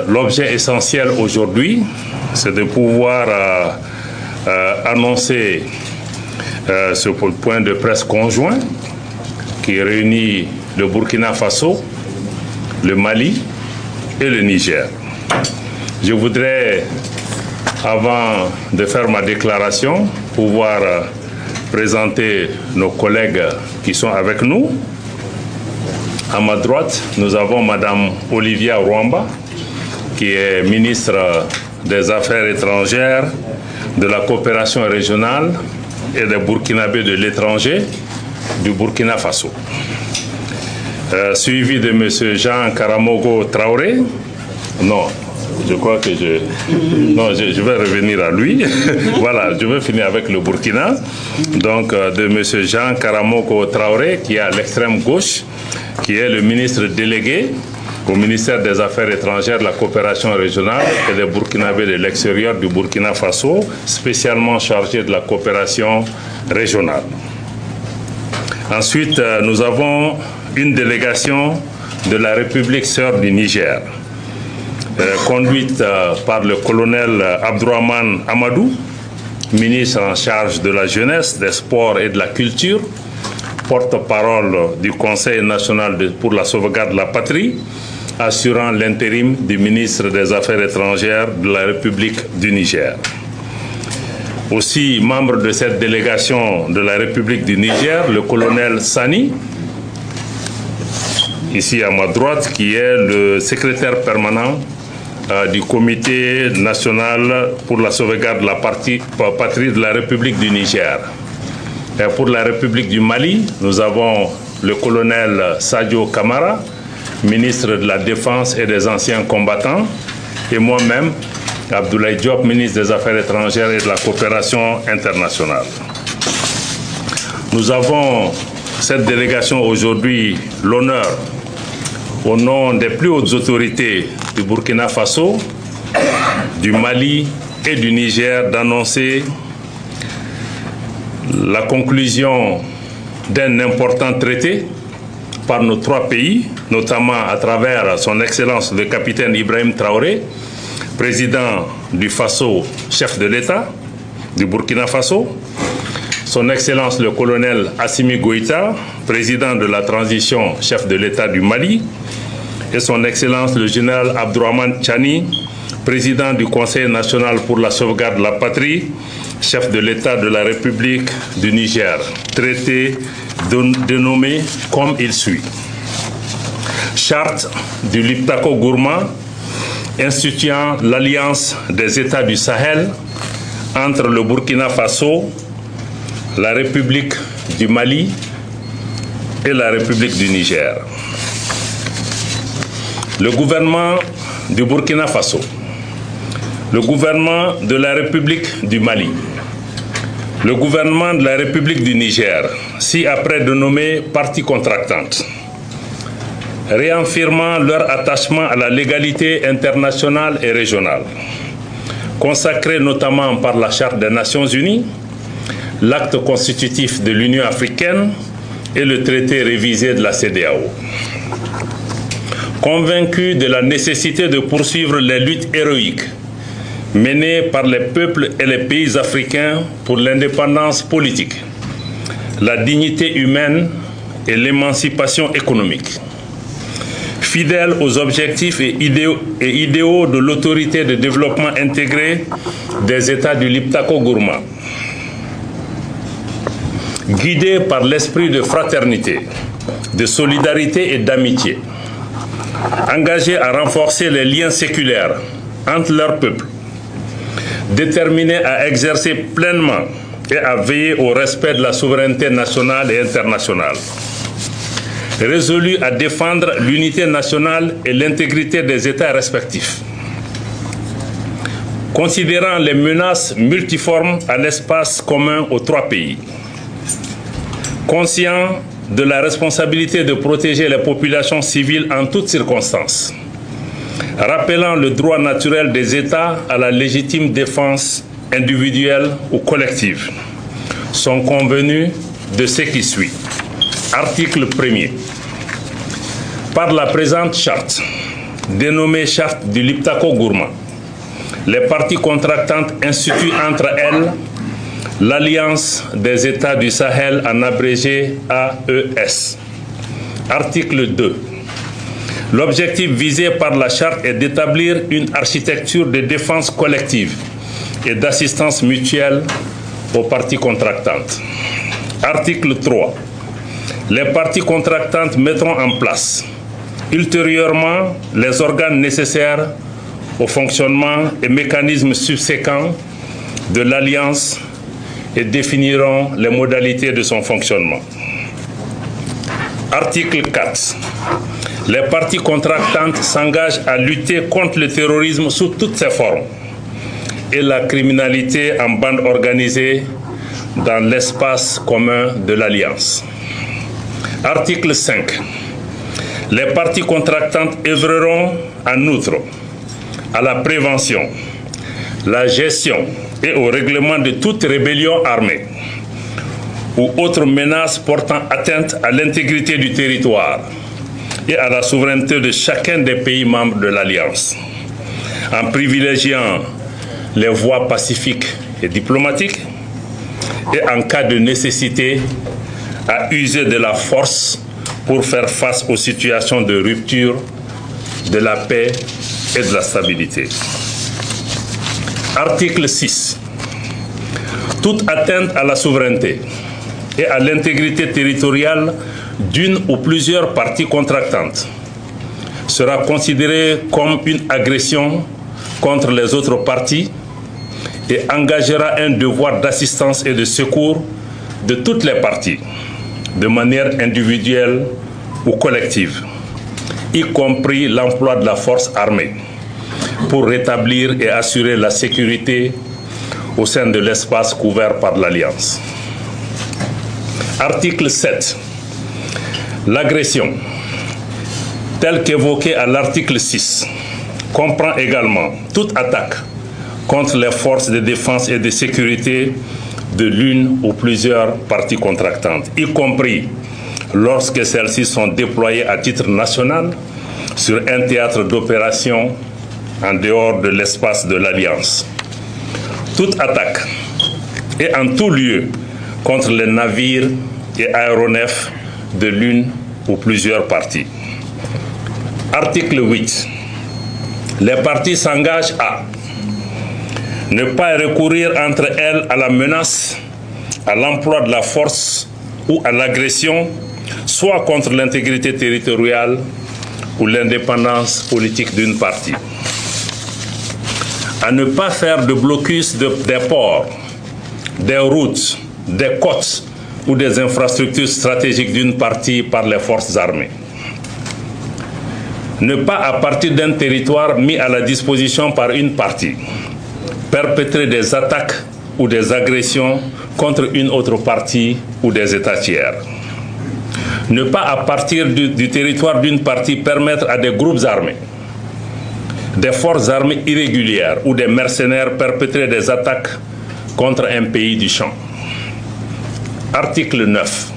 L'objet essentiel aujourd'hui, c'est de pouvoir annoncer ce point de presse conjoint qui réunit le Burkina Faso, le Mali et le Niger. Je voudrais, avant de faire ma déclaration, pouvoir présenter nos collègues qui sont avec nous. À ma droite, nous avons Madame Olivia Rwamba, qui est ministre des Affaires étrangères, de la coopération régionale et des Burkinabés de l'étranger du Burkina Faso. Suivi de Monsieur Jean Karamogo Traoré. Non, je crois que je vais revenir à lui. Voilà, je vais finir avec le Burkina. Donc, de Monsieur Jean Karamogo Traoré, qui est à l'extrême gauche, qui est le ministre délégué au ministère des Affaires étrangères, de la coopération régionale et des Burkinabés de l'extérieur du Burkina Faso, spécialement chargé de la coopération régionale. Ensuite, nous avons une délégation de la République sœur du Niger, conduite par le colonel Abdourahmane Amadou, ministre en charge de la jeunesse, des sports et de la culture, porte-parole du Conseil national pour la sauvegarde de la patrie, assurant l'intérim du ministre des Affaires étrangères de la République du Niger. Aussi, membre de cette délégation de la République du Niger, le colonel Sani, ici à ma droite, qui est le secrétaire permanent du Comité national pour la sauvegarde de la patrie de la République du Niger. Et pour la République du Mali, nous avons le colonel Sadio Kamara, ministre de la Défense et des anciens combattants, et moi-même, Abdoulaye Diop, ministre des Affaires étrangères et de la coopération internationale. Nous avons cette délégation aujourd'hui l'honneur, au nom des plus hautes autorités du Burkina Faso, du Mali et du Niger, d'annoncer la conclusion d'un important traité par nos trois pays, notamment à travers son Excellence le capitaine Ibrahim Traoré, président du Faso, chef de l'État du Burkina Faso, son Excellence le colonel Assimi Goïta, président de la transition, chef de l'État du Mali, et son Excellence le général Abdourahmane Tchani, président du Conseil national pour la sauvegarde de la patrie, chef de l'État de la République du Niger. Traité dénommé comme il suit. Charte du Liptako Gourma instituant l'alliance des États du Sahel entre le Burkina Faso, la République du Mali et la République du Niger. Le gouvernement du Burkina Faso, le gouvernement de la République du Mali, le gouvernement de la République du Niger, ci-après dénommés parties contractantes, réaffirmant leur attachement à la légalité internationale et régionale, consacrée notamment par la Charte des Nations Unies, l'acte constitutif de l'Union africaine et le traité révisé de la CEDEAO. Convaincus de la nécessité de poursuivre les luttes héroïques menées par les peuples et les pays africains pour l'indépendance politique, la dignité humaine et l'émancipation économique. Fidèles aux objectifs et idéaux de l'autorité de développement intégré des États du Liptako Gourma, guidés par l'esprit de fraternité, de solidarité et d'amitié, engagés à renforcer les liens séculaires entre leurs peuples, déterminés à exercer pleinement et à veiller au respect de la souveraineté nationale et internationale, résolus à défendre l'unité nationale et l'intégrité des États respectifs, considérant les menaces multiformes à l'espace commun aux trois pays, conscients de la responsabilité de protéger les populations civiles en toutes circonstances, rappelant le droit naturel des États à la légitime défense individuelle ou collective, sont convenus de ce qui suit. Article 1er. Par la présente charte, dénommée Charte du Liptako-Gourma, les parties contractantes instituent entre elles l'Alliance des États du Sahel, en abrégé AES. Article 2. L'objectif visé par la Charte est d'établir une architecture de défense collective et d'assistance mutuelle aux parties contractantes. Article 3. Les parties contractantes mettront en place ultérieurement les organes nécessaires au fonctionnement et mécanismes subséquents de l'Alliance et définiront les modalités de son fonctionnement. Article 4. Les parties contractantes s'engagent à lutter contre le terrorisme sous toutes ses formes et la criminalité en bande organisée dans l'espace commun de l'Alliance. Article 5. Les parties contractantes œuvreront en outre à la prévention, la gestion et au règlement de toute rébellion armée ou autre menace portant atteinte à l'intégrité du territoire et à la souveraineté de chacun des pays membres de l'Alliance, en privilégiant les voies pacifiques et diplomatiques et en cas de nécessité à user de la force pour faire face aux situations de rupture de la paix et de la stabilité. Article 6. Toute atteinte à la souveraineté et à l'intégrité territoriale d'une ou plusieurs parties contractantes sera considérée comme une agression contre les autres parties et engagera un devoir d'assistance et de secours de toutes les parties, de manière individuelle ou collective, y compris l'emploi de la force armée, pour rétablir et assurer la sécurité au sein de l'espace couvert par l'Alliance. Article 7. L'agression, telle qu'évoquée à l'article 6, comprend également toute attaque contre les forces de défense et de sécurité de l'une ou plusieurs parties contractantes, y compris lorsque celles-ci sont déployées à titre national sur un théâtre d'opération en dehors de l'espace de l'Alliance. Toute attaque et en tout lieu contre les navires et aéronefs de l'une ou plusieurs parties. Article 8. Les parties s'engagent à ne pas recourir entre elles à la menace, à l'emploi de la force ou à l'agression, soit contre l'intégrité territoriale ou l'indépendance politique d'une partie. À ne pas faire de blocus des ports, des routes, des côtes ou des infrastructures stratégiques d'une partie par les forces armées. Ne pas, à partir d'un territoire mis à la disposition par une partie, perpétrer des attaques ou des agressions contre une autre partie ou des États tiers. Ne pas, à partir du territoire d'une partie, permettre à des groupes armés, des forces armées irrégulières ou des mercenaires perpétrer des attaques contre un pays du champ. Article 9.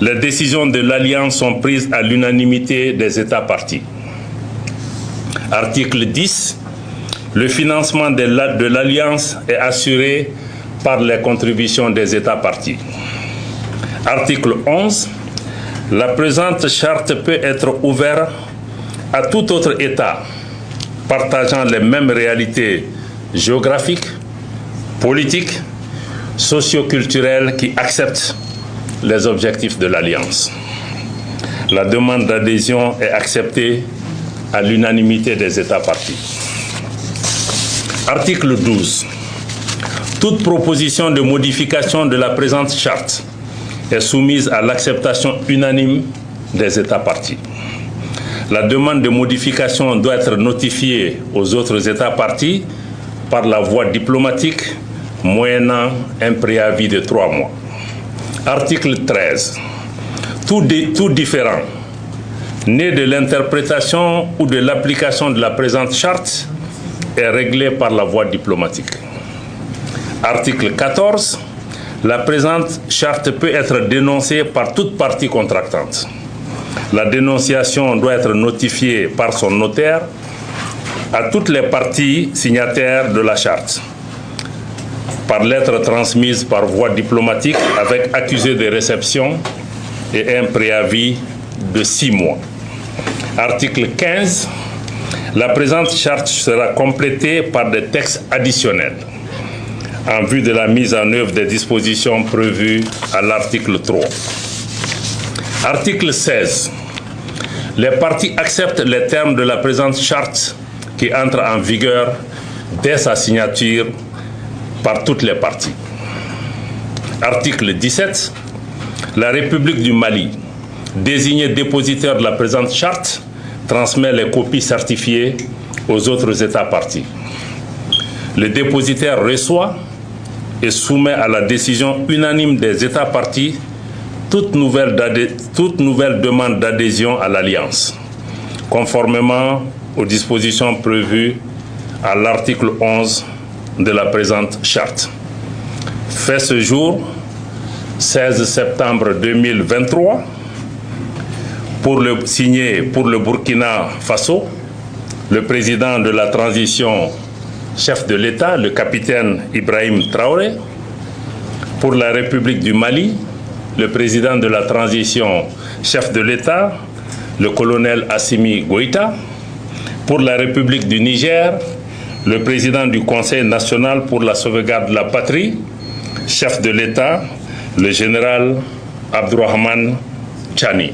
Les décisions de l'Alliance sont prises à l'unanimité des États parties. Article 10. Le financement de l'Alliance est assuré par les contributions des États parties. Article 11. La présente charte peut être ouverte à tout autre État partageant les mêmes réalités géographiques, politiques, socio-culturelles qui acceptent les objectifs de l'Alliance. La demande d'adhésion est acceptée à l'unanimité des États parties. Article 12. Toute proposition de modification de la présente charte est soumise à l'acceptation unanime des États parties. La demande de modification doit être notifiée aux autres États parties par la voie diplomatique, moyennant un préavis de 3 mois. Article 13. Tout différend né de l'interprétation ou de l'application de la présente charte est réglé par la voie diplomatique. Article 14. La présente charte peut être dénoncée par toute partie contractante. La dénonciation doit être notifiée par son notaire à toutes les parties signataires de la charte, par lettre transmise par voie diplomatique avec accusé de réception et un préavis de 6 mois. Article 15. La présente charte sera complétée par des textes additionnels en vue de la mise en œuvre des dispositions prévues à l'article 3. Article 16. Les parties acceptent les termes de la présente charte qui entre en vigueur dès sa signature par toutes les parties. Article 17. La République du Mali, désignée dépositaire de la présente charte, transmet les copies certifiées aux autres États parties. Le dépositaire reçoit et soumet à la décision unanime des États parties toute nouvelle demande d'adhésion à l'Alliance, conformément aux dispositions prévues à l'article 11 de la présente charte. Fait ce jour, 16 septembre 2023, signé pour le Burkina Faso, le président de la transition, chef de l'État, le capitaine Ibrahim Traoré. Pour la République du Mali, le président de la transition, chef de l'État, le colonel Assimi Goïta. Pour la République du Niger, le président du Conseil national pour la sauvegarde de la patrie, chef de l'État, le général Abdourahmane Tchani.